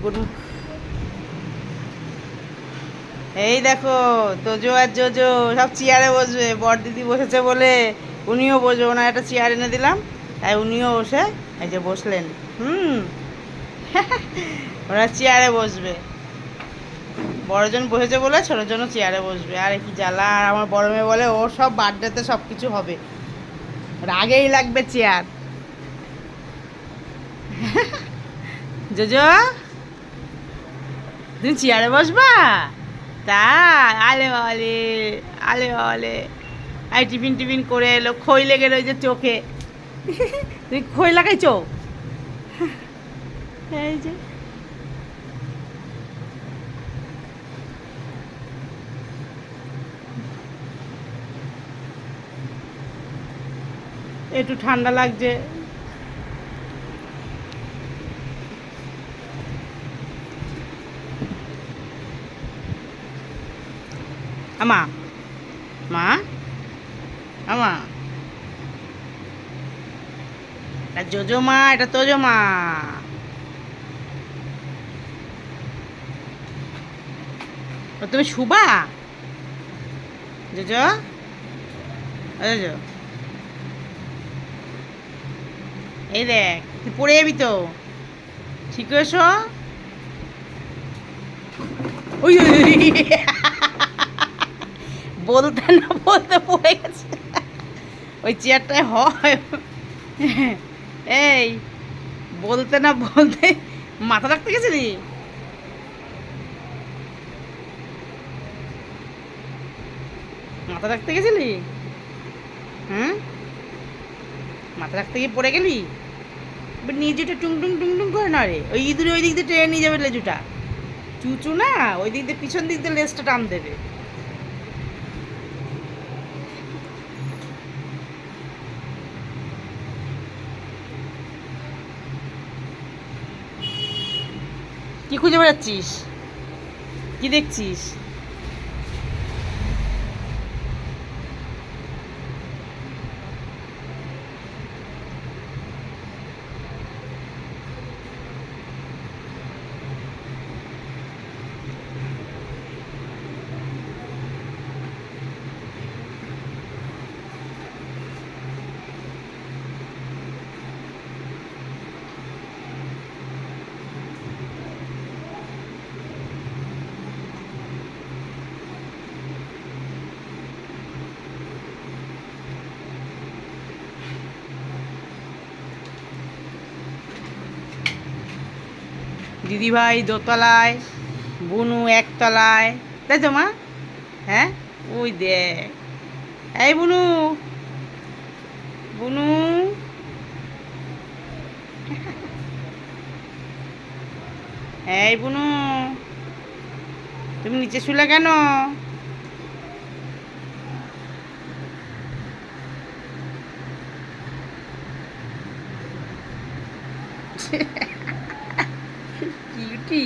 Good. এই দেখো, তোজো আর JoJo সব চেয়ারে বসবে, বড় দিদি বসেছে বলে উনিও বসবে। ওনার একটা চেয়ার এনে দিলাম, তাই উনিও বসে এই যে বসলেন। হুম। ওরা চেয়ারে বসবে, বড়জন বসেছে বলে ছোটোজনও চেয়ারে বসবে। আর কি জ্বালা! আর আমার বড় মেয়ে বলে ওর সব বার্থডেতে সব কিছু হবে, ওর আগেই লাগবে চেয়ার। জোজো, তুমি চেয়ারে বসবা? তা আলে বালে, আলে বালে। এই টিফিন টিফিন করে এলো, খই লেগে রয়েছে চোখে। তুমি খই লাগাইছো? এই যে একটু ঠান্ডা লাগছে। আমা, মা, আমা, এটা জোজো মা, এটা তোজো মা। ও তুমি শুবা? জোজো, জোজো, এই দেখ তুই পড়ে যাবি তো, ঠিক হয়েছো? ওই ওই, ওই। বলতে না বলতে পড়ে গেছে। ওই চেয়ারটায় হয়। এই, বলতে না বলতে মাথা রাখতে গেছিলি? মাথা রাখতে গেছিলি? হুম, মাথা রাখতে গিয়ে পড়ে গেলি? এবার নিজেটা টুং টুং টুং টুং করে না রে, ওই ইঁদুরে ওই দিক দিয়ে টেনে নিয়ে যাবে লেজুটা। চুচু না, ওই দিক দিয়ে পিছন দিক দিয়ে লেজটা টান দেবে। কি খুঁজে বেড়াচ্ছিস? কি দেখছিস? দিদিভাই দোতলায়, বুনু একতলায়, তাই তো মা? হ্যাঁ, ওই দেখ। এই বুনু, বুনু, এই বুনু, তুমি নিচে শুলে কেন? কিউটি।